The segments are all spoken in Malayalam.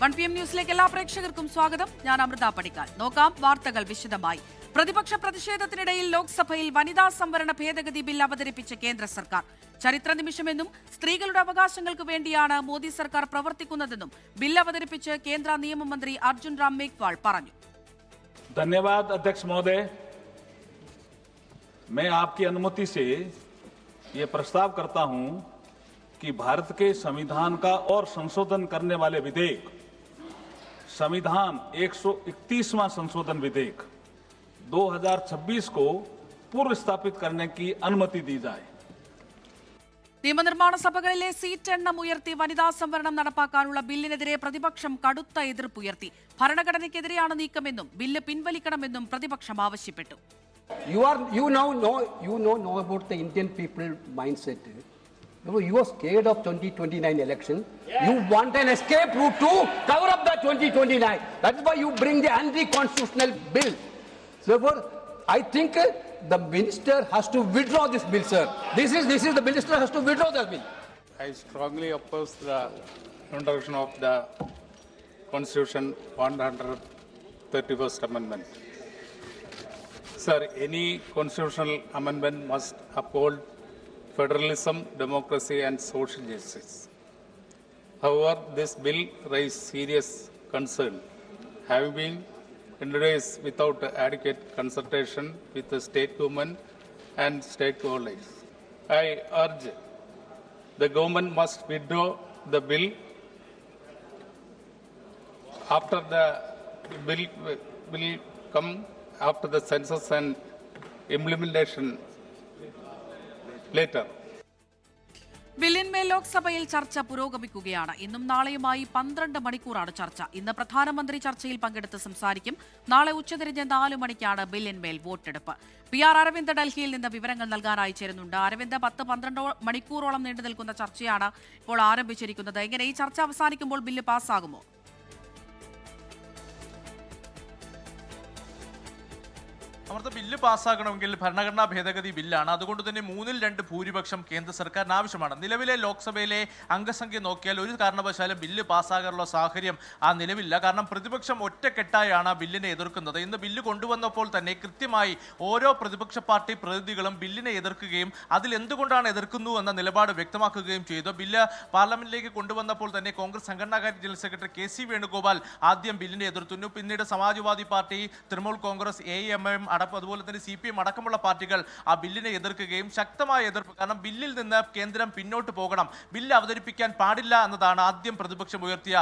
1 PM ന്യൂസിലേക്ക് എല്ലാ പ്രേക്ഷകർക്കും സ്വാഗതം. ഞാൻ അമൃത പടിക്കാൽ. നോക്കാം വാർത്തകൾ വിശദമായി. പ്രതിപക്ഷ പ്രതിഷേധത്തിനിടയിൽ ലോക്സഭയിൽ വനിതാ സംവരണ ഭേദഗതി ബിൽ അവതരിപ്പിച്ച കേന്ദ്ര സർക്കാർ. ചരിത്ര നിമിഷമെന്നും സ്ത്രീകളുടെ അവകാശങ്ങൾക്ക് വേണ്ടിയാണ് മോദി സർക്കാർ പ്രവർത്തിക്കുന്നതെന്നും ബിൽ അവതരിപ്പിച്ച് കേന്ദ്ര നിയമമന്ത്രി അർജുൻ റാം മേഘ്വാൾ പറഞ്ഞു. धन्यवाद अध्यक्ष महोदय। मैं आपकी अनुमति से ये प्रस्ताव करता हूं कि भारत के संविधान का और संशोधन करने वाले विधेयक संविधान 131वां संशोधन विधेयक 2026 को पूर्व स्थापित करने की अनुमति दी जाए. നിയമനിർമ്മാണ സഭകളിലെ സീറ്റ് എണ്ണം ഉയർത്തി വനിതാ സംവരണം നടപ്പാക്കാനുള്ള ബില്ലിനെതിരെ പ്രതിപക്ഷം കടുത്ത എതിർപ്പുയർത്തി. ഭരണഘടനയ്ക്കെതിരെയാണ് നീക്കമെന്നും ബില്ല് പിൻവലിക്കണമെന്നും പ്രതിപക്ഷം ആവശ്യപ്പെട്ടു. You know about the Indian people mindset. You are scared of 2029 election. You want an escape route to cover up the 2029. That's why you bring the anti-constitutional bill. Therefore, I think the minister has to withdraw this bill, sir. This is the minister has to withdraw the bill. I strongly oppose the introduction of the Constitution 131st Amendment. Sir, any constitutional amendment must uphold federalism, democracy and social justice. However, this bill raised serious concern, having been introduced without adequate consultation with the state government and stakeholders. I urge the government must withdraw the bill after the bill will come after the census and implementation later. ബില്ലിന്മേൽ ലോക്സഭയിൽ ചർച്ച പുരോഗമിക്കുകയാണ്. ഇന്നും നാളെയുമായി 12 മണിക്കൂറാണ് ചർച്ച. ഇന്ന് പ്രധാനമന്ത്രി ചർച്ചയിൽ പങ്കെടുത്ത് സംസാരിക്കും. നാളെ ഉച്ചതിരിഞ്ഞ് 4 മണിക്കാണ് ബില്ലിന്മേൽ വോട്ടെടുപ്പ്. PR അരവിന്ദ് ഡൽഹിയിൽ നിന്ന് വിവരങ്ങൾ നൽകാനായി ചേരുന്നുണ്ട്. അരവിന്ദ്, 10-12 മണിക്കൂറോളം നീണ്ടു നിൽക്കുന്ന ചർച്ചയാണ് ഇപ്പോൾ ആരംഭിച്ചിരിക്കുന്നത്. എങ്ങനെ ഈ ചർച്ച അവസാനിക്കുമ്പോൾ ബില്ല് പാസ്സാകുമോ? അമൃത, ബില്ല് പാസ്സാകണമെങ്കിൽ ഭരണഘടനാ ഭേദഗതി ബില്ലാണ്. അതുകൊണ്ട് തന്നെ 3/2 ഭൂരിപക്ഷം കേന്ദ്ര സർക്കാരിന് ആവശ്യമാണ്. നിലവിലെ ലോക്സഭയിലെ അംഗസംഖ്യ നോക്കിയാൽ ഒരു കാരണവശാലും ബില്ല് പാസ്സാകാനുള്ള സാഹചര്യം നിലവില്ല. കാരണം പ്രതിപക്ഷം ഒറ്റക്കെട്ടായാണ് ബില്ലിനെ എതിർക്കുന്നത്. ഇന്ന് ബില്ല് കൊണ്ടുവന്നപ്പോൾ തന്നെ കൃത്യമായി ഓരോ പ്രതിപക്ഷ പാർട്ടി പ്രതിനിധികളും ബില്ലിനെ എതിർക്കുകയും അതിൽ എന്തുകൊണ്ടാണ് എതിർക്കുന്നു എന്ന നിലപാട് വ്യക്തമാക്കുകയും ചെയ്തു. ബില്ല് പാർലമെന്റിലേക്ക് കൊണ്ടുവന്നപ്പോൾ തന്നെ കോൺഗ്രസ് സംഘടനാകാര്യ ജനറൽ സെക്രട്ടറി KC വേണുഗോപാൽ ആദ്യം ബില്ലിനെ എതിർത്തിരുന്നു. പിന്നീട് സമാജ്വാദി പാർട്ടി, തൃണമൂൽ കോൺഗ്രസ്, AMM അതുപോലെ തന്നെ CPM അടക്കമുള്ള പാർട്ടികൾ ആ ബില്ലിനെ എതിർക്കുകയും ശക്തമായ എതിർപ്പ്, കാരണം ബില്ലിൽ നിന്ന് കേന്ദ്രം പിന്നോട്ട് പോകണം, ബില്ല് അവതരിപ്പിക്കാൻ പാടില്ല എന്നതാണ് ആദ്യം പ്രതിപക്ഷം ഉയർത്തിയ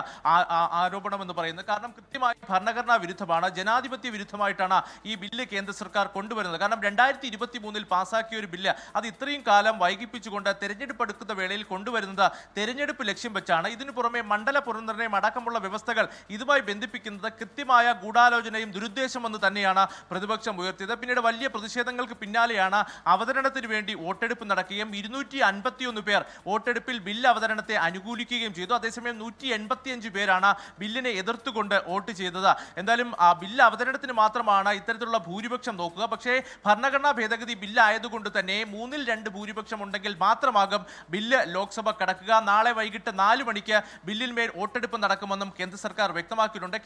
ആരോപണം എന്ന് പറയുന്നത്. കാരണം കൃത്യമായി ഭരണഘടനാ വിരുദ്ധമാണ്, ജനാധിപത്യ വിരുദ്ധമായിട്ടാണ് ഈ ബില്ല് കേന്ദ്ര സർക്കാർ കൊണ്ടുവരുന്നത്. കാരണം 2023 പാസ്സാക്കിയ ഒരു ബില്ല് അത് ഇത്രയും കാലം വൈകിപ്പിച്ചുകൊണ്ട് തെരഞ്ഞെടുപ്പ് എടുക്കുന്ന വേളയിൽ കൊണ്ടുവരുന്നത് തെരഞ്ഞെടുപ്പ് ലക്ഷ്യം വെച്ചാണ്. ഇതിനു പുറമെ മണ്ഡല പുനർനിർണ്ണയം അടക്കമുള്ള വ്യവസ്ഥകൾ ഇതുമായി ബന്ധിപ്പിക്കുന്നത് കൃത്യമായ ഗൂഢാലോചനയും ദുരുദ്ദേശമെന്ന് തന്നെയാണ് പ്രതിപക്ഷം ഉയർത്തിയത്. പിന്നീട് വലിയ പ്രതിഷേധങ്ങൾക്ക് പിന്നാലെയാണ് അവതരണത്തിന് വേണ്ടി വോട്ടെടുപ്പ് നടക്കുകയും 251 പേർ വോട്ടെടുപ്പിൽ ബില്ല് അവതരണത്തെ അനുകൂലിക്കുകയും ചെയ്തു. അതേസമയം 185 പേരാണ് ബില്ലിനെ എതിർത്തുകൊണ്ട് വോട്ട് ചെയ്തത്. എന്തായാലും ആ ബില്ല് അവതരണത്തിന് മാത്രമാണ് ഇത്തരത്തിലുള്ള ഭൂരിപക്ഷം നോക്കുക. പക്ഷേ ഭരണഘടനാ ഭേദഗതി ബില്ലായതുകൊണ്ട് തന്നെ 3/2 ഭൂരിപക്ഷം ഉണ്ടെങ്കിൽ മാത്രമാകും ബില്ല് ലോക്സഭ കടക്കുക. നാളെ വൈകിട്ട് 4 മണിക്ക് ബില്ലിന്മേൽ വോട്ടെടുപ്പ് നടക്കുമെന്നും കേന്ദ്ര സർക്കാർ വ്യക്തമാക്കിയിട്ടുണ്ട്.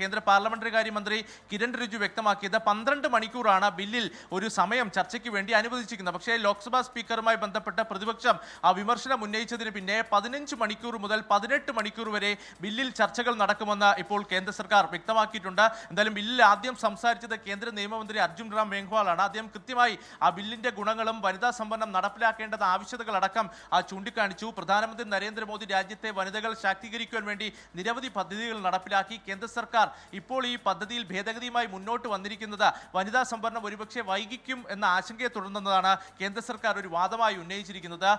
കേന്ദ്ര പാർലമെന്ററി കാര്യമന്ത്രി കിരൺ റിജിജു വ്യക്തമാക്കിയത് 12 മണിക്കൂറാണ് ബില്ലിൽ ഒരു സമയം ചർച്ചയ്ക്ക് വേണ്ടി അനുവദിച്ചിരിക്കുന്നത്. പക്ഷേ ലോക്സഭാ സ്പീക്കറുമായി ബന്ധപ്പെട്ട പ്രതിപക്ഷം വിമർശനം ഉന്നയിച്ചതിന് പിന്നെ 15 മണിക്കൂർ മുതൽ 18 മണിക്കൂർ വരെ ബില്ലിൽ ചർച്ചകൾ നടക്കുമെന്ന് ഇപ്പോൾ കേന്ദ്ര സർക്കാർ വ്യക്തമാക്കിയിട്ടുണ്ട്. എന്തായാലും ബില്ലിൽ ആദ്യം സംസാരിച്ചത് കേന്ദ്ര നിയമമന്ത്രി അർജുൻ റാം മേഘ്വാളാണ്. അദ്ദേഹം കൃത്യമായി ആ ബില്ലിന്റെ ഗുണങ്ങളും വനിതാ സംവരണം നടപ്പിലാക്കേണ്ടത് ആവശ്യകതകളടക്കം ചൂണ്ടിക്കാണിച്ചു. പ്രധാനമന്ത്രി നരേന്ദ്രമോദി രാജ്യത്തെ വനിതകൾ ശാക്തീകരിക്കുവാൻ വേണ്ടി നിരവധി പദ്ധതികൾ നടപ്പിലാക്കി. കേന്ദ്ര സർക്കാർ ഇപ്പോൾ ഈ പദ്ധതിയിൽ ഭേദഗതിയുമായി മുന്നോട്ട് വന്നിരിക്കുന്നത് വനിതാ സംവരണം ഒരുപക്ഷെ വൈകിക്കും എന്ന ആശങ്കയെ തുടർന്നതാണ് കേന്ദ്ര സർക്കാർ ഒരു വാദമായി ഉന്നയിച്ചിരിക്കുന്നത്.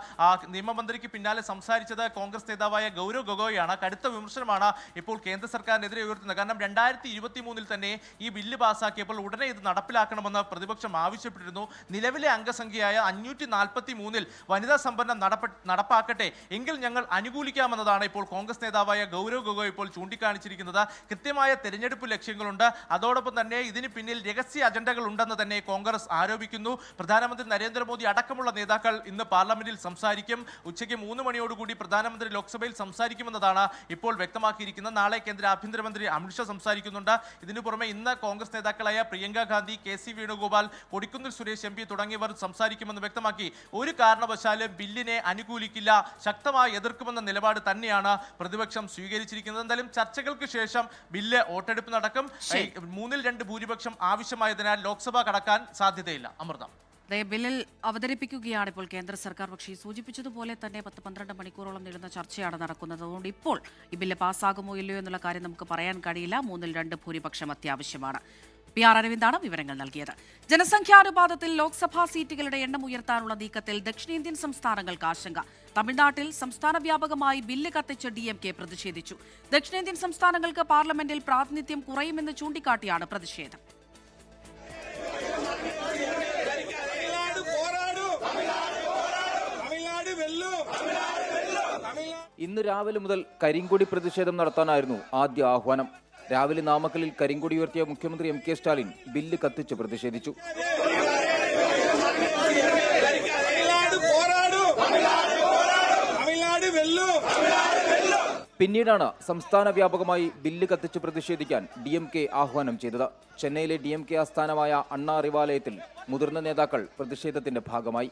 നിയമമന്ത്രിക്ക് പിന്നാലെ സംസാരിച്ചത് കോൺഗ്രസ് നേതാവായ ഗൗരവ് ഗൊഗോയാണ്. കടുത്ത വിമർശനമാണ് ഇപ്പോൾ കേന്ദ്ര സർക്കാരിനെതിരെ ഉയർത്തുന്നത്. കാരണം 2023 തന്നെ ഈ ബില്ല് പാസ്സാക്കിയപ്പോൾ ഉടനെ ഇത് നടപ്പിലാക്കണമെന്ന് പ്രതിപക്ഷം ആവശ്യപ്പെട്ടിരുന്നു. നിലവിലെ അംഗസംഖ്യയായ 543 വനിതാ സംവരണം നടപ്പാക്കട്ടെ, എങ്കിൽ ഞങ്ങൾ അനുകൂലിക്കാമെന്നതാണ് ഇപ്പോൾ കോൺഗ്രസ് നേതാവായ ഗൗരവ് ഗൊഗോയ് ഇപ്പോൾ ചൂണ്ടിക്കാണിച്ചിരിക്കുന്നത്. കൃത്യമായ തെരഞ്ഞെടുപ്പ് ലക്ഷ്യങ്ങളുണ്ട്. അതോടൊപ്പം തന്നെ ഇതിന് പിന്നിൽ രഹസ്യ അജണ്ടകൾ ഉണ്ടെന്ന് തന്നെ കോൺഗ്രസ് ആരോപിക്കുന്നു. പ്രധാനമന്ത്രി നരേന്ദ്രമോദി അടക്കമുള്ള നേതാക്കൾ ഇന്ന് പാർലമെന്റിൽ സംസാരിക്കും. ഉച്ചയ്ക്ക് 3 മണിയോടുകൂടി പ്രധാനമന്ത്രി ലോക്സഭയിൽ സംസാരിക്കുമെന്നതാണ് ഇപ്പോൾ വ്യക്തമാക്കിയിരിക്കുന്നത്. നാളെ കേന്ദ്ര ആഭ്യന്തരമന്ത്രി അമിത്ഷാ സംസാരിക്കുന്നുണ്ട്. ഇതിനു പുറമെ ഇന്ന് കോൺഗ്രസ് നേതാക്കളായ പ്രിയങ്ക ഗാന്ധി, KC വേണുഗോപാൽ, കൊടിക്കുന്നിൽ സുരേഷ് MP തുടങ്ങിയവർ സംസാരിക്കുമെന്ന് വ്യക്തമാക്കി. ഒരു കാരണവശാലും ബില്ലിനെ അനുകൂലിക്കില്ല, ശക്തമായി എതിർക്കുമെന്ന നിലപാട് തന്നെയാണ് പ്രതിപക്ഷം സ്വീകരിച്ചിരിക്കുന്നത്. എന്തായാലും ചർച്ചകൾക്ക് ശേഷം ബില്ല് വോട്ടെടുപ്പ് നടക്കും. 3-2 ഭൂരിപക്ഷം ആവശ്യമായതിനാൽ ലോക്സഭ കടക്കാൻ സാധ്യതയില്ല. അമൃത, ബില്ലിൽ അവതരിപ്പിക്കുകയാണ് ഇപ്പോൾ കേന്ദ്ര സർക്കാർ. പക്ഷേ സൂചിപ്പിച്ചതുപോലെ തന്നെ 10-12 മണിക്കൂറോളം നീളുന്ന ചർച്ചയാണ് നടക്കുന്നത്. അതുകൊണ്ട് ഇപ്പോൾ ഈ ബില്ല് പാസ്സാകുമോ ഇല്ലയോ എന്നുള്ള കാര്യം നമുക്ക് പറയാൻ കഴിയില്ല. 3-2 ഭൂരിപക്ഷം അത്യാവശ്യമാണ്. PR അരവിന്ദാണ് വിവരങ്ങൾ നൽകിയത്. ജനസംഖ്യാനുപാതത്തിൽ ലോക്സഭാ സീറ്റുകളുടെ എണ്ണം ഉയർത്താനുള്ള നീക്കത്തിൽ ദക്ഷിണേന്ത്യൻ സംസ്ഥാനങ്ങൾക്ക് ആശങ്ക. തമിഴ്നാട്ടിൽ സംസ്ഥാന വ്യാപകമായി ബില്ല് കത്തിച്ച് DMK പ്രതിഷേധിച്ചു. ദക്ഷിണേന്ത്യൻ സംസ്ഥാനങ്ങൾക്ക് പാർലമെന്റിൽ പ്രാതിനിധ്യം കുറയുമെന്ന് ചൂണ്ടിക്കാട്ടിയാണ് പ്രതിഷേധം. ഇന്ന് രാവിലെ മുതൽ കരിങ്കൊടി പ്രതിഷേധം നടത്താനായിരുന്നു ആദ്യ ആഹ്വാനം. രാവിലെ നാമക്കലിൽ കരിങ്കൊടി ഉയർത്തിയ മുഖ്യമന്ത്രി MK സ്റ്റാലിൻ ബില്ല് കത്തിച്ച് പ്രതിഷേധിച്ചു. പിന്നീടാണ് സംസ്ഥാന വ്യാപകമായി ബില്ല് കത്തിച്ച് പ്രതിഷേധിക്കാൻ DMK ആഹ്വാനം ചെയ്തത്. ചെന്നൈയിലെ DMK ആസ്ഥാനമായ അണ്ണാ അറിവാലയത്തിൽ മുതിർന്ന നേതാക്കൾ പ്രതിഷേധത്തിന്റെ ഭാഗമായി.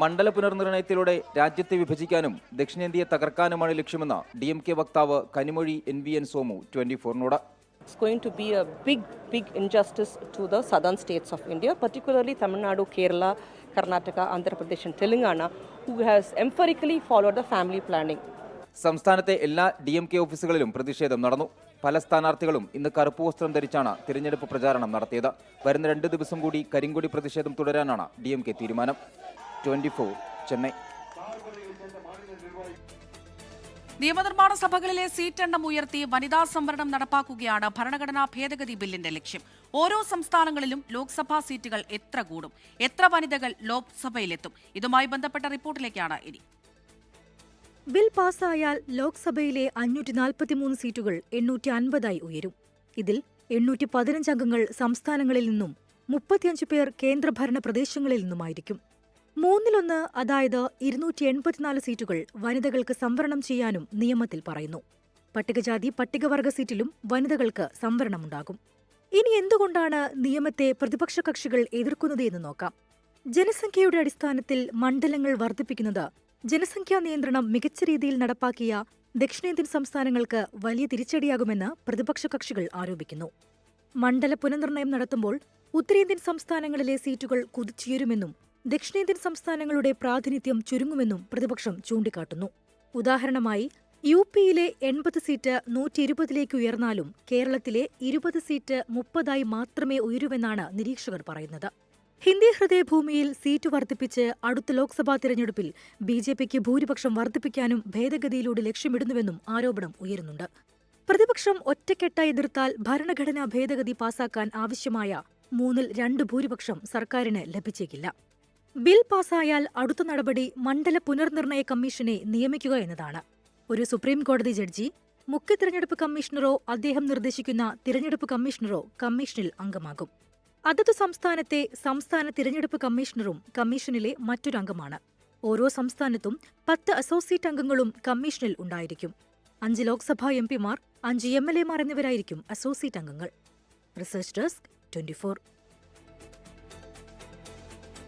മണ്ഡല പുനർനിർണയത്തിലൂടെ രാജ്യത്തെ വിഭജിക്കാനും ദക്ഷിണേന്ത്യയെ തകർക്കാനുമാണ് ലക്ഷ്യമെന്ന് DMK വക്താവ് Kanimozhi NVN Somu 24നോട്. It's going to be a big injustice to the southern states of India, particularly Tamil Nadu, Kerala, Karnataka, Andhra Pradesh and Telangana, who has emphatically followed the family planning. സംസ്ഥാനത്തെ എല്ലാ DMK ഓഫീസുകളിലും പ്രതിഷേധം നടന്നു. പല സ്ഥാനാർത്ഥികളും ഇന്ന് കറുപ്പ് വസ്ത്രം ധരിച്ചാണ് തിരഞ്ഞെടുപ്പ് പ്രചാരണം നടത്തിയത്. വരുന്ന 2 ദിവസം കൂടി കരിങ്കൊടി പ്രതിഷേധം തുടരാനാണ് DMK തീരുമാനം. 24 ചെന്നൈ. നിയമനിർമ്മാണ സഭകളിലെ സീറ്റ് എണ്ണം ഉയർത്തി വനിതാ സംവരണം നടപ്പാക്കുകയാണ് ഭരണഘടനാ ഭേദഗതി ബില്ലിന്റെ ലക്ഷ്യം. ഓരോ സംസ്ഥാനങ്ങളിലും ലോക്സഭാ സീറ്റുകൾ എത്ര കൂടും, എത്ര വനിതകൾ ലോക്സഭയിലെത്തും, ഇതുമായി ബന്ധപ്പെട്ട റിപ്പോർട്ടിലേക്കാണ് ഇനി. ബിൽ പാസ്സായാൽ ലോക്സഭയിലെ 543 സീറ്റുകൾ 850 ഉയരും. ഇതിൽ 815 അംഗങ്ങൾ സംസ്ഥാനങ്ങളിൽ നിന്നും 35 പേർ കേന്ദ്രഭരണ പ്രദേശങ്ങളിൽ നിന്നുമായിരിക്കും. 1/3 അതായത് 284 സീറ്റുകൾ വനിതകൾക്ക് സംവരണം ചെയ്യാനും നിയമത്തിൽ പറയുന്നു. പട്ടികജാതി പട്ടികവർഗ സീറ്റിലും വനിതകൾക്ക് സംവരണമുണ്ടാകും. ഇനി എന്തുകൊണ്ടാണ് നിയമത്തെ പ്രതിപക്ഷ കക്ഷികൾ എതിർക്കുന്നത് എന്ന് നോക്കാം. ജനസംഖ്യയുടെ അടിസ്ഥാനത്തിൽ മണ്ഡലങ്ങൾ വർദ്ധിപ്പിക്കുന്നത് ജനസംഖ്യാ നിയന്ത്രണം മികച്ച രീതിയിൽ നടപ്പാക്കിയ ദക്ഷിണേന്ത്യൻ സംസ്ഥാനങ്ങൾക്ക് വലിയ തിരിച്ചടിയാകുമെന്ന് പ്രതിപക്ഷ കക്ഷികൾ ആരോപിക്കുന്നു. മണ്ഡല പുനർനിർണയം നടത്തുമ്പോൾ ഉത്തരേന്ത്യൻ സംസ്ഥാനങ്ങളിലെ സീറ്റുകൾ കുതിച്ചുയരുമെന്നും ദക്ഷിണേന്ത്യൻ സംസ്ഥാനങ്ങളുടെ പ്രാതിനിധ്യം ചുരുങ്ങുമെന്നും പ്രതിപക്ഷം ചൂണ്ടിക്കാട്ടുന്നു. ഉദാഹരണമായി UPയിലെ 80 സീറ്റ് 120ലേക്ക് ഉയർന്നാലും കേരളത്തിലെ 20 സീറ്റ് 30 മാത്രമേ ഉയരൂവെന്നാണ് നിരീക്ഷകർ പറയുന്നത്. ഹിന്ദി ഹൃദയഭൂമിയിൽ സീറ്റ് വർദ്ധിപ്പിച്ച് അടുത്ത ലോക്സഭാ തിരഞ്ഞെടുപ്പിൽ BJPക്ക് ഭൂരിപക്ഷം വർദ്ധിപ്പിക്കാനും ഭേദഗതിയിലൂടെ ലക്ഷ്യമിടുന്നുവെന്നും ആരോപണം ഉയരുന്നുണ്ട്. പ്രതിപക്ഷം ഒറ്റക്കെട്ടായി എതിർത്താൽ ഭരണഘടനാ ഭേദഗതി പാസാക്കാൻ ആവശ്യമായ 3/2 ഭൂരിപക്ഷം സർക്കാരിന് ലഭിച്ചേക്കില്ല. ബിൽ പാസായാൽ അടുത്ത നടപടി മണ്ഡല പുനർനിർണയ കമ്മീഷനെ നിയമിക്കുക എന്നതാണ്. ഒരു സുപ്രീം കോടതി ജഡ്ജി, മുഖ്യ തിരഞ്ഞെടുപ്പ് കമ്മീഷണറോ അദ്ദേഹം നിർദ്ദേശിക്കുന്ന തിരഞ്ഞെടുപ്പ് കമ്മീഷണറോ കമ്മീഷനിൽ അംഗമാകും. അതത് സംസ്ഥാനത്തെ സംസ്ഥാന തിരഞ്ഞെടുപ്പ് കമ്മീഷണറും കമ്മീഷനിലെ മറ്റൊരു അംഗമാണ്. ഓരോ സംസ്ഥാനത്തും 10 അസോസിയേറ്റ് അംഗങ്ങളും കമ്മീഷനിൽ ഉണ്ടായിരിക്കും. 5 ലോക്സഭാ MPമാർ, 5 MLAമാർ എന്നിവരായിരിക്കും അസോസിയേറ്റ് അംഗങ്ങൾ. Research desk 24.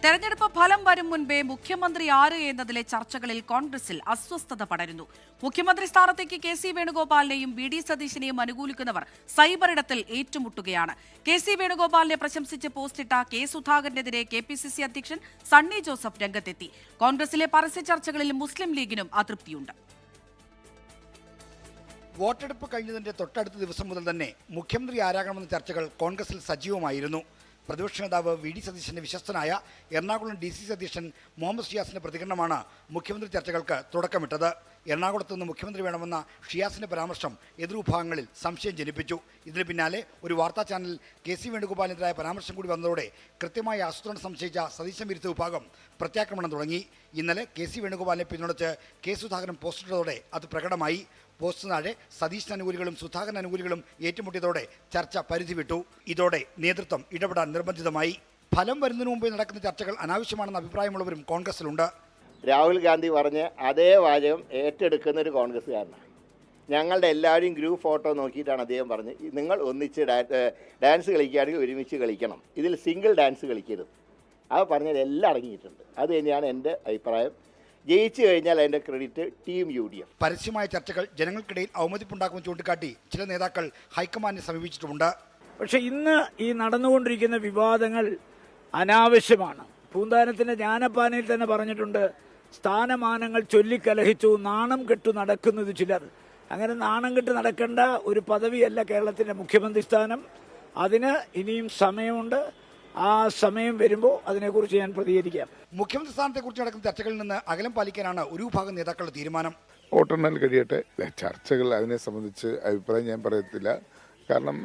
തെരഞ്ഞെടുപ്പ് ഫലം വരും മുൻപേ മുഖ്യമന്ത്രി ആര് എന്നതിലെ ചർച്ചകളിൽ കോൺഗ്രസിൽ അസ്വസ്ഥത പടരുന്നു. മുഖ്യമന്ത്രി സ്ഥാനത്തേക്ക് KC വേണുഗോപാലിനെയും VD സതീശിനെയും അനുകൂലിക്കുന്നവർ സൈബറിടത്തിൽ ഏറ്റുമുട്ടുകയാണ്. KC വേണുഗോപാലിനെ പ്രശംസിച്ച് പോസ്റ്റിട്ട K സുധാകരനെതിരെ KPCC അധ്യക്ഷൻ സണ്ണി ജോസഫ് രംഗത്തെത്തി. കോൺഗ്രസിലെ പരസ്യ ചർച്ചകളിൽ മുസ്ലിം ലീഗിനും അതൃപ്തിയുണ്ട്. വോട്ടെടുപ്പ് കഴിഞ്ഞതിന്റെ തൊട്ടടുത്ത ദിവസം മുതൽ തന്നെ മുഖ്യമന്ത്രി ആരാകണമെന്ന ചർച്ചകൾ കോൺഗ്രസിൽ സജീവമായിരുന്നു. പ്രതിപക്ഷ നേതാവ് VD സതീശന്റെ വിശ്വസ്തനായ എറണാകുളം DCC അധ്യക്ഷൻ മുഹമ്മദ് ഷിയാസിന്റെ പ്രതികരണമാണ് മുഖ്യമന്ത്രി ചർച്ചകൾക്ക് തുടക്കമിട്ടത്. എറണാകുളത്ത് നിന്ന് മുഖ്യമന്ത്രി വേണമെന്ന ഷിയാസിന്റെ പരാമർശം എതിർവിഭാഗങ്ങളിൽ സംശയം ജനിപ്പിച്ചു. ഇതിന് പിന്നാലെ ഒരു വാർത്താ ചാനൽ KC വേണുഗോപാലിനെതിരായ പരാമർശം കൂടി വന്നതോടെ കൃത്യമായ ആസൂത്രണം സംശയിച്ച സതീശൻ വിരുദ്ധ വിഭാഗം പ്രത്യാക്രമണം തുടങ്ങി. ഇന്നലെ KC വേണുഗോപാലിനെ പിന്തുണച്ച് K സുധാകരൻ പോസ്റ്റിട്ടതോടെ അത് പ്രകടമായി. പോസ്റ്റ് താഴെ സതീശൻ അനുകൂലികളും സുധാകരൻ അനുകൂലികളും ഏറ്റുമുട്ടിയതോടെ ചർച്ച പരിധി വിട്ടു. ഇതോടെ നേതൃത്വം ഇടപെടാൻ നിർബന്ധിതമായി. ഫലം വരുന്നതിന് മുമ്പേ നടക്കുന്ന ചർച്ചകൾ അനാവശ്യമാണെന്ന അഭിപ്രായമുള്ളവരും കോൺഗ്രസിലുണ്ട്. രാഹുൽ ഗാന്ധി പറഞ്ഞ അതേ വാചകം ഏറ്റെടുക്കുന്ന ഒരു കോൺഗ്രസ്സുകാരനാണ്. ഞങ്ങളുടെ എല്ലാവരും ഗ്രൂപ്പ് ഫോട്ടോ നോക്കിയിട്ടാണ് അദ്ദേഹം പറഞ്ഞത്, നിങ്ങൾ ഒന്നിച്ച് ഡാൻസ് കളിക്കുകയാണെങ്കിൽ ഒരുമിച്ച് കളിക്കണം, ഇതിൽ സിംഗിൾ ഡാൻസ് കളിക്കരുത്. അത് പറഞ്ഞാൽ എല്ലാം അടങ്ങിയിട്ടുണ്ട്. അത് തന്നെയാണ് എൻ്റെ അഭിപ്രായം. ജയിച്ചു കഴിഞ്ഞാൽ അതിൻ്റെ ക്രെഡിറ്റ് ടീം UDF. പരസ്യമായ ചർച്ചകൾ ജനങ്ങൾക്കിടയിൽ അവമതിപ്പുണ്ടാക്കുമെന്ന് ചൂണ്ടിക്കാട്ടി ചില നേതാക്കൾ ഹൈക്കമാൻഡിനെ സമീപിച്ചിട്ടുമുണ്ട്. പക്ഷെ ഇന്ന് ഈ നടന്നുകൊണ്ടിരിക്കുന്ന വിവാദങ്ങൾ അനാവശ്യമാണ്. പൂന്താനത്തിൻ്റെ ജ്ഞാനപ്പാനയിൽ തന്നെ പറഞ്ഞിട്ടുണ്ട്, സ്ഥാനമാനങ്ങൾ ചൊല്ലിക്കലഹിച്ചു നാണം കെട്ടു നടക്കുന്നത് ചിലർ. അങ്ങനെ നാണം കെട്ട് നടക്കേണ്ട ഒരു പദവിയല്ല കേരളത്തിൻ്റെ മുഖ്യമന്ത്രി സ്ഥാനം. അതിന് ഇനിയും സമയമുണ്ട്. ആ സമയം വരുമ്പോൾ അതിനെക്കുറിച്ച് ഞാൻ പ്രതികരിക്കാം. മുഖ്യമന്ത്രി സ്ഥാനത്തെക്കുറിച്ച് നടക്കുന്ന ചർച്ചകളിൽ നിന്ന് അകലം പാലിക്കാനാണ് ഒരു വിഭാഗം നേതാക്കളുടെ തീരുമാനം. വോട്ടെണ്ണൽ കഴിയട്ടെ. ചർച്ചകൾ അതിനെ സംബന്ധിച്ച് അഭിപ്രായം ഞാൻ പറയത്തില്ല. കാരണം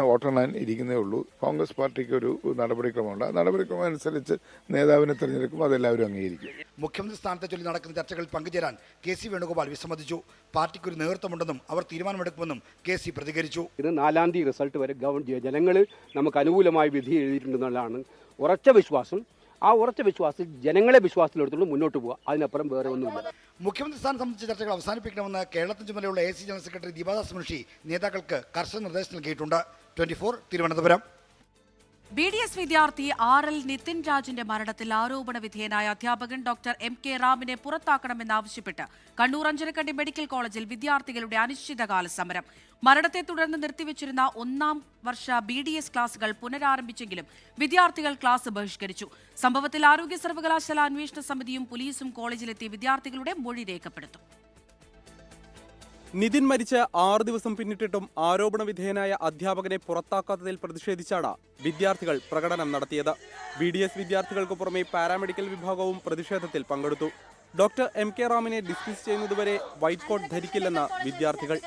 വോട്ടെണ്ണാൻ ഇരിക്കുന്നേ ഉള്ളൂ. കോൺഗ്രസ് പാർട്ടിക്ക് ഒരു നടപടിക്രമമുണ്ട്. ആ നടപടിക്രമം അനുസരിച്ച് നേതാവിനെ തെരഞ്ഞെടുക്കും. അതെല്ലാവരും അംഗീകരിക്കും. മുഖ്യമന്ത്രി സ്ഥാനത്തെ ചൊല്ലി നടക്കുന്ന ചർച്ചകളിൽ പങ്കുചേരാൻ KC വേണുഗോപാൽ വിസമ്മതിച്ചു. പാർട്ടിക്കൊരു നേതൃത്വമുണ്ടെന്നും അവർ തീരുമാനമെടുക്കുമെന്നും KC പ്രതികരിച്ചു. ഇത് 4-ാം തീയതി റിസൾട്ട് വരെ ജനങ്ങൾ നമുക്ക് അനുകൂലമായി വിധി എഴുതിയിട്ടുണ്ടെന്നുള്ളതാണ് ഉറച്ച വിശ്വാസം. ആ ഉറച്ച വിശ്വാസം ജനങ്ങളെ വിശ്വാസത്തിലെടുത്തുകൊണ്ട് മുന്നോട്ട് പോകുക. അതിനപ്പുറം വേറെ ഒന്നുമില്ല. മുഖ്യമന്ത്രി സ്ഥാനം സംബന്ധിച്ച ചർച്ചകൾ അവസാനിപ്പിക്കണമെന്ന് കേരളത്തിന് ചുമതലയുള്ള AIC general secretary Deepa Das Munshi നേതാക്കൾക്ക് കർശന നിർദ്ദേശം നൽകിയിട്ടുണ്ട്. 24 തിരുവനന്തപുരം. BDS വിദ്യാർത്ഥി RL നിതിൻ രാജിന്റെ മരണത്തിൽ ആരോപണ വിധേയനായ അധ്യാപകൻ ഡോക്ടർ MK റാമിനെ പുറത്താക്കണമെന്നാവശ്യപ്പെട്ട് കണ്ണൂർ അഞ്ചരക്കണ്ടി മെഡിക്കൽ കോളേജിൽ വിദ്യാർത്ഥികളുടെ അനിശ്ചിതകാല സമരം. മരണത്തെ തുടർന്ന് നിർത്തിവെച്ചിരുന്ന 1-ാം വർഷ BDS ക്ലാസുകൾ പുനരാരംഭിച്ചെങ്കിലും വിദ്യാർത്ഥികൾ ക്ലാസ് ബഹിഷ്കരിച്ചു. സംഭവത്തിൽ ആരോഗ്യ സർവകലാശാല അന്വേഷണ സമിതിയും പോലീസും കോളേജിലെത്തി വിദ്യാർത്ഥികളുടെ മൊഴി രേഖപ്പെടുത്തും. നിതിൻ മരിച്ച് 6 ദിവസം പിന്നിട്ടിട്ടും ആരോപണ വിധേയനായ അധ്യാപകനെ പുറത്താക്കാത്തതിൽ പ്രതിഷേധിച്ചാണ് വിദ്യാർത്ഥികൾ പ്രകടനം നടത്തിയത്. BDS വിദ്യാർത്ഥികൾക്ക് പുറമെ പാരാമെഡിക്കൽ വിഭാഗവും പ്രതിഷേധത്തിൽ പങ്കെടുത്തു. ഡോക്ടർ MK റാമിനെ ഡിസ്മിസ് ചെയ്യുന്നതുവരെ വൈറ്റ് കോട്ട് ധരിക്കില്ലെന്ന് വിദ്യാർത്ഥികൾ.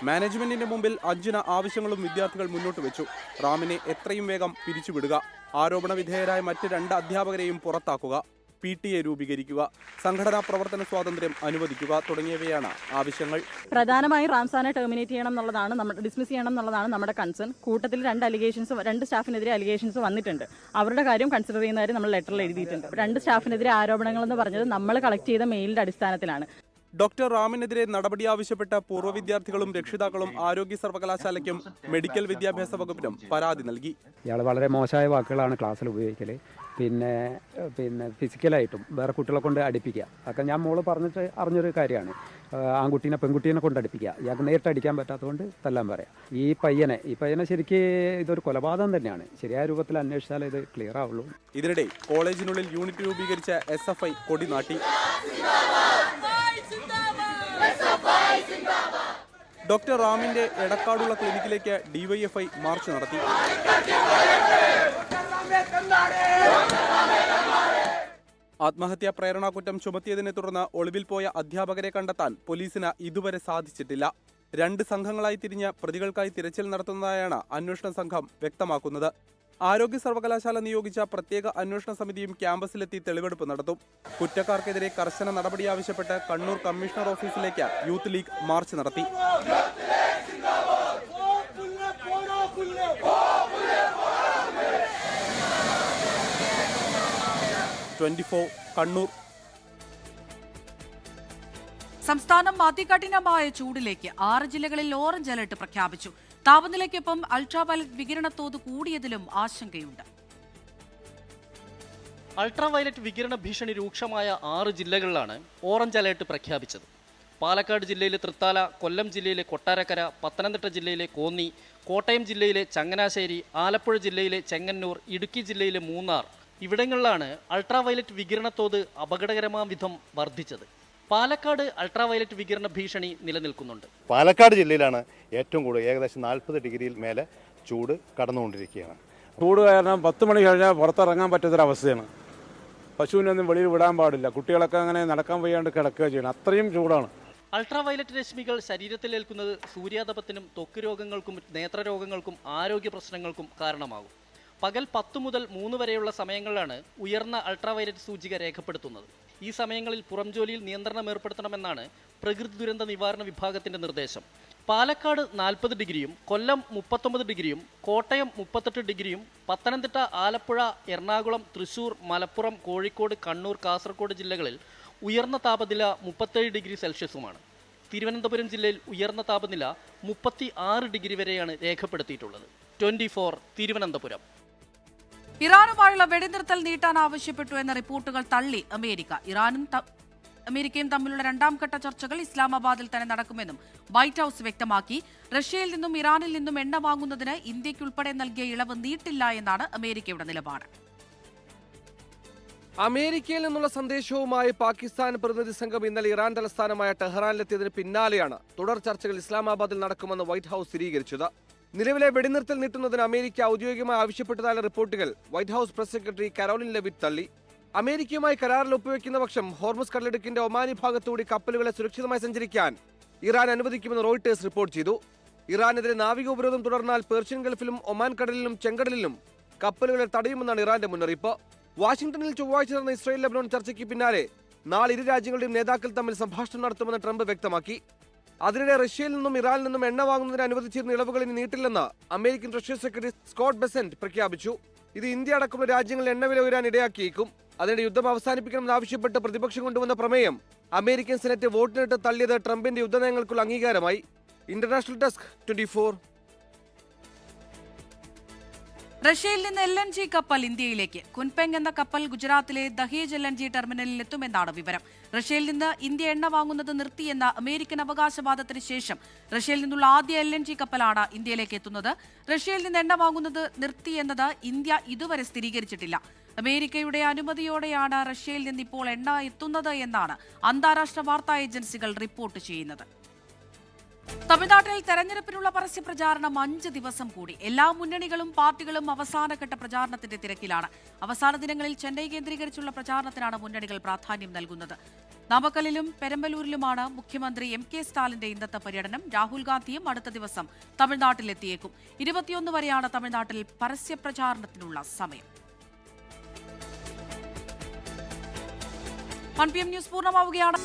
മാനേജ്മെന്റിന്റെ മുമ്പിൽ 5 ആവശ്യങ്ങളും വിദ്യാർത്ഥികൾ മുന്നോട്ട് വെച്ചു. റാമിനെ എത്രയും വേഗം പിരിച്ചുവിടുക, ആരോപണ വിധേയരായ മറ്റ് 2 അധ്യാപകരെയും പുറത്താക്കുക, PTA രൂപീകരിക്കുക, സംഘടനാ പ്രവർത്തന സ്വാതന്ത്ര്യം അനുവദിക്കുക തുടങ്ങിയവയാണ് ആവശ്യങ്ങൾ. പ്രധാനമായും റാംസാനെ ടെർമിനേറ്റ് ചെയ്യണം എന്നുള്ളതാണ്, ഡിസ്മിസ് ചെയ്യണം എന്നുള്ളതാണ് നമ്മുടെ കൺസേൺ. കൂട്ടത്തിൽ 2 സ്റ്റാഫിനെതിരെ അലിഗേഷൻസ് വന്നിട്ടുണ്ട്. അവരുടെ കാര്യം കൺസിഡർ ചെയ്യുന്നവരെ നമ്മൾ ലെറ്ററിൽ എഴുതിയിട്ടുണ്ട്. 2 സ്റ്റാഫിനെതിരെ ആരോപണങ്ങൾ എന്ന് പറഞ്ഞത് നമ്മൾ കളക്ട് ചെയ്ത മെയിലിന്റെ അടിസ്ഥാനത്തിലാണ്. ഡോക്ടർ റാമിനെതിരെ നടപടി ആവശ്യപ്പെട്ട പൂർവ്വ വിദ്യാർത്ഥികളും രക്ഷിതാക്കളും ആരോഗ്യ സർവകലാശാലയ്ക്കും മെഡിക്കൽ വിദ്യാഭ്യാസ വകുപ്പിനും പരാതി നൽകി. ഇയാൾ വളരെ മോശമായ വാക്കുകളാണ് ക്ലാസ്സിൽ ഉപയോഗിക്കൽ. പിന്നെ ഫിസിക്കലായിട്ടും വേറെ കുട്ടികളെ കൊണ്ട് അടുപ്പിക്കുക. അതൊക്കെ ഞാൻ മോള് പറഞ്ഞിട്ട് അറിഞ്ഞൊരു കാര്യമാണ്. ആൺകുട്ടീനെ പെൺകുട്ടീനെ കൊണ്ട് അടുപ്പിക്കുക. ഇയാൾക്ക് നേരിട്ട് അടിക്കാൻ പറ്റാത്തതുകൊണ്ട് തല്ലാൻ പറയാം. ഈ പയ്യനെ ശരിക്ക് ഇതൊരു കൊലപാതകം തന്നെയാണ്. ശരിയായ രൂപത്തിൽ അന്വേഷിച്ചാലേ ഇത് ക്ലിയർ ആവുള്ളൂ. ഇതിനിടെ കോളേജിനുള്ളിൽ യൂണിറ്റ് രൂപീകരിച്ച SFI കൊടി നാട്ടി. ഡോക്ടർ റാമിന്റെ എടക്കാടുള്ള ക്ലിനിക്കിലേക്ക് DYFI മാർച്ച് നടത്തി. ആത്മഹത്യാ പ്രേരണാ കുറ്റം ചുമത്തിയതിനെ തുടർന്ന് ഒളിവിൽ പോയ അധ്യാപകരെ കണ്ടെത്താൻ പോലീസിന് ഇതുവരെ സാധിച്ചിട്ടില്ല. 2 സംഘങ്ങളായി തിരിഞ്ഞ് പ്രതികൾക്കായി തിരച്ചിൽ നടത്തുന്നതായാണ് അന്വേഷണ സംഘം വ്യക്തമാക്കുന്നത്. ആരോഗ്യ സർവകലാശാല നിയോഗിച്ച പ്രത്യേക അന്വേഷണ സമിതിയും ക്യാമ്പസിലെത്തി തെളിവെടുപ്പ് നടത്തും. കുറ്റക്കാർക്കെതിരെ കർശന നടപടി ആവശ്യപ്പെട്ട് കണ്ണൂർ കമ്മീഷണർ ഓഫീസിലേക്ക് യൂത്ത് ലീഗ് മാർച്ച് നടത്തി. 24 കണ്ണൂർ. സംസ്ഥാനം അതികഠിനമായ ചൂടിലേക്ക് 6 ജില്ലകളിൽ ഓറഞ്ച് അലർട്ട് പ്രഖ്യാപിച്ചു. താപനിലയ്ക്കൊപ്പം അൾട്രാവയലറ്റ് വികിരണത്തോത് കൂടിയതിലും ആശങ്കയുണ്ട്. അൾട്രാവയലറ്റ് വികിരണ ഭീഷണി രൂക്ഷമായ 6 ജില്ലകളിലാണ് ഓറഞ്ച് അലർട്ട് പ്രഖ്യാപിച്ചത്. പാലക്കാട് ജില്ലയിലെ തൃത്താല, കൊല്ലം ജില്ലയിലെ കൊട്ടാരക്കര, പത്തനംതിട്ട ജില്ലയിലെ കോന്നി, കോട്ടയം ജില്ലയിലെ ചങ്ങനാശ്ശേരി, ആലപ്പുഴ ജില്ലയിലെ ചെങ്ങന്നൂർ, ഇടുക്കി ജില്ലയിലെ മൂന്നാർ ഇവിടങ്ങളിലാണ് അൾട്രാവയലറ്റ് വികിരണത്തോത് അപകടകരമാം വിധം വർദ്ധിച്ചത്. പാലക്കാട് അൾട്രാവയലറ്റ് വികിരണ ഭീഷണി നിലനിൽക്കുന്നുണ്ട്. പാലക്കാട് ജില്ലയിലാണ് ഏറ്റവും കൂടുതൽ, ഏകദേശം 40 ഡിഗ്രിയിൽ മേലെ ചൂട് കടന്നുകൊണ്ടിരിക്കുകയാണ്. ചൂട് കാരണം 10 മണി കഴിഞ്ഞാൽ പുറത്തിറങ്ങാൻ പറ്റാത്തൊരവസ്ഥയാണ്. പശുവിനൊന്നും വെളിയിൽ വിടാൻ പാടില്ല. കുട്ടികളൊക്കെ അങ്ങനെ നടക്കാൻ വയ്യാണ്ട് കിടക്കുക ചെയ്യണം. അത്രയും ചൂടാണ്. അൾട്രാവയലറ്റ് രശ്മികൾ ശരീരത്തിലേൽക്കുന്നത് സൂര്യാതപത്തിനും ത്വക്ക് രോഗങ്ങൾക്കും നേത്രരോഗങ്ങൾക്കും ആരോഗ്യ പ്രശ്നങ്ങൾക്കും കാരണമാകും. പകൽ 10 മുതൽ 3 വരെയുള്ള സമയങ്ങളിലാണ് ഉയർന്ന അൾട്രാവയലറ്റ് സൂചിക രേഖപ്പെടുത്തുന്നത്. ഈ സമയങ്ങളിൽ പുറം ജോലിയിൽ നിയന്ത്രണം ഏർപ്പെടുത്തണമെന്നാണ് പ്രകൃതി ദുരന്ത നിവാരണ വിഭാഗത്തിന്റെ നിർദ്ദേശം. പാലക്കാട് 40 ഡിഗ്രിയും കൊല്ലം 39 ഡിഗ്രിയും കോട്ടയം 38 ഡിഗ്രിയും പത്തനംതിട്ട, ആലപ്പുഴ, എറണാകുളം, തൃശൂർ, മലപ്പുറം, കോഴിക്കോട്, കണ്ണൂർ, കാസർഗോഡ് ജില്ലകളിൽ ഉയർന്ന താപനില 37 ഡിഗ്രി സെൽഷ്യസുമാണ്. തിരുവനന്തപുരം ജില്ലയിൽ ഉയർന്ന താപനില 36 ഡിഗ്രി വരെയാണ് രേഖപ്പെടുത്തിയിട്ടുള്ളത്. 24 തിരുവനന്തപുരം. ഇറാനുമായുള്ള വെടിനിർത്തൽ നീട്ടാൻ ആവശ്യപ്പെട്ടു എന്ന റിപ്പോർട്ടുകൾ തള്ളി അമേരിക്ക. ഇറാനും അമേരിക്കയും തമ്മിലുള്ള 2ാം ഘട്ട ചർച്ചകൾ ഇസ്ലാമാബാദിൽ തന്നെ നടക്കുമെന്നും വൈറ്റ് ഹൌസ് വ്യക്തമാക്കി. റഷ്യയിൽ നിന്നും ഇറാനിൽ നിന്നും എണ്ണ വാങ്ങുന്നതിന് ഇന്ത്യയ്ക്കുൾപ്പെടെ നൽകിയ ഇളവ് നീട്ടില്ല എന്നാണ് അമേരിക്കയുടെ നിലപാട്. അമേരിക്കയിൽ നിന്നുള്ള സന്ദേശവുമായി പാകിസ്ഥാൻ പ്രതിനിധി സംഘം ഇന്നലെ ഇറാൻ തലസ്ഥാനമായ ടെഹ്റാനിലെത്തിയതിന് പിന്നാലെയാണ് തുടർ ചർച്ചകൾ ഇസ്ലാമാബാദിൽ നടക്കുമെന്ന് വൈറ്റ് ഹൌസ് സ്ഥിരീകരിച്ചത്. നിലവിലെ വെടിനിർത്തൽ നീട്ടുന്നതിന് അമേരിക്ക ഔദ്യോഗികമായി ആവശ്യപ്പെട്ടതായ റിപ്പോർട്ടുകൾ white house press secretary Karoline Leavitt തള്ളി. അമേരിക്കയുമായി കരാറിൽ ഒപ്പുവെക്കുന്ന പക്ഷം ഹോർമുസ് കടലിടുക്കിന്റെ ഒമാനി ഭാഗത്തുകൂടി കപ്പലുകളെ സുരക്ഷിതമായി സഞ്ചരിക്കാൻ ഇറാൻ അനുവദിക്കുമെന്ന് റോയിട്ടേഴ്സ് റിപ്പോർട്ട് ചെയ്തു. ഇറാനെതിരെ നാവിക ഉപരോധം തുടർന്നാൽ പേർഷ്യൻ ഗൾഫിലും ഒമാൻ കടലിലും ചെങ്കടലിലും കപ്പലുകളെ തടയുമെന്നാണ് ഇറാന്റെ മുന്നറിയിപ്പ്. വാഷിംഗ്ടണിൽ ചൊവ്വാഴ്ച നടന്ന ഇസ്രായേൽ ലെബനോൺ ചർച്ചയ്ക്ക് പിന്നാലെ നാളെ ഇരു രാജ്യങ്ങളുടെയും നേതാക്കൾ തമ്മിൽ സംഭാഷണം നടത്തുമെന്ന് ട്രംപ് വ്യക്തമാക്കി. അതിനിടെ റഷ്യയിൽ നിന്നും ഇറാനിൽ നിന്നും എണ്ണ വാങ്ങുന്നതിന് അനുവദിച്ചിരുന്ന ഇളവുകൾ ഇനി നീട്ടില്ലെന്ന് American treasury secretary Scott Bessent പ്രഖ്യാപിച്ചു. ഇത് ഇന്ത്യ അടക്കമുള്ള രാജ്യങ്ങളിൽ എണ്ണവില ഉയരാൻ ഇടയാക്കിയേക്കും. അതിനിടെ യുദ്ധം അവസാനിപ്പിക്കണമെന്നാവശ്യപ്പെട്ട് പ്രതിപക്ഷം കൊണ്ടുവന്ന പ്രമേയം അമേരിക്കൻ സെനറ്റ് വോട്ടിനിട്ട് തള്ളിയത് ട്രംപിന്റെ യുദ്ധനയങ്ങൾക്കുള്ള അംഗീകാരമായി. International desk 24. റഷ്യയിൽ നിന്ന് LNG കപ്പൽ ഇന്ത്യയിലേക്ക്. കുൻപെങ് എന്ന കപ്പൽ ഗുജറാത്തിലെ ദഹേജ് LNG ടെർമിനലിൽ എത്തുമെന്നാണ് വിവരം. റഷ്യയിൽ നിന്ന് ഇന്ത്യ എണ്ണ വാങ്ങുന്നത് നിർത്തിയെന്ന അമേരിക്കൻ അവകാശവാദത്തിന് ശേഷം റഷ്യയിൽ നിന്നുള്ള ആദ്യ LNG കപ്പലാണ് ഇന്ത്യയിലേക്ക് എത്തുന്നത്. റഷ്യയിൽ നിന്ന് എണ്ണ വാങ്ങുന്നത് നിർത്തിയെന്നത് ഇന്ത്യ ഇതുവരെ സ്ഥിരീകരിച്ചിട്ടില്ല. അമേരിക്കയുടെ അനുമതിയോടെയാണ് റഷ്യയിൽ നിന്ന് ഇപ്പോൾ എണ്ണ എത്തുന്നത് എന്നാണ് അന്താരാഷ്ട്ര വാർത്താ ഏജൻസികൾ റിപ്പോർട്ട് ചെയ്യുന്നത്. തമിഴ്നാട്ടിൽ തെരഞ്ഞെടുപ്പിനുള്ള പരസ്യപ്രചാരണം 5 ദിവസം കൂടി. എല്ലാ മുന്നണികളും പാർട്ടികളും അവസാനഘട്ട പ്രചാരണത്തിന്റെ തിരക്കിലാണ്. അവസാന ദിനങ്ങളിൽ ചെന്നൈ കേന്ദ്രീകരിച്ചുള്ള പ്രചാരണത്തിനാണ് മുന്നണികൾ പ്രാധാന്യം നൽകുന്നത്. നാമക്കലിലും പെരമ്പലൂരിലുമാണ് മുഖ്യമന്ത്രി MK സ്റ്റാലിന്റെ ഇന്നത്തെ പര്യടനം. രാഹുൽ ഗാന്ധിയും അടുത്ത ദിവസം തമിഴ്നാട്ടിലെത്തിയേക്കും. 21 വരെയാണ് തമിഴ്നാട്ടിൽ പരസ്യപ്രചാരണത്തിനുള്ള സമയം. 1 PM ന്യൂസ് പൂർണ്ണമാവുകയാണ്.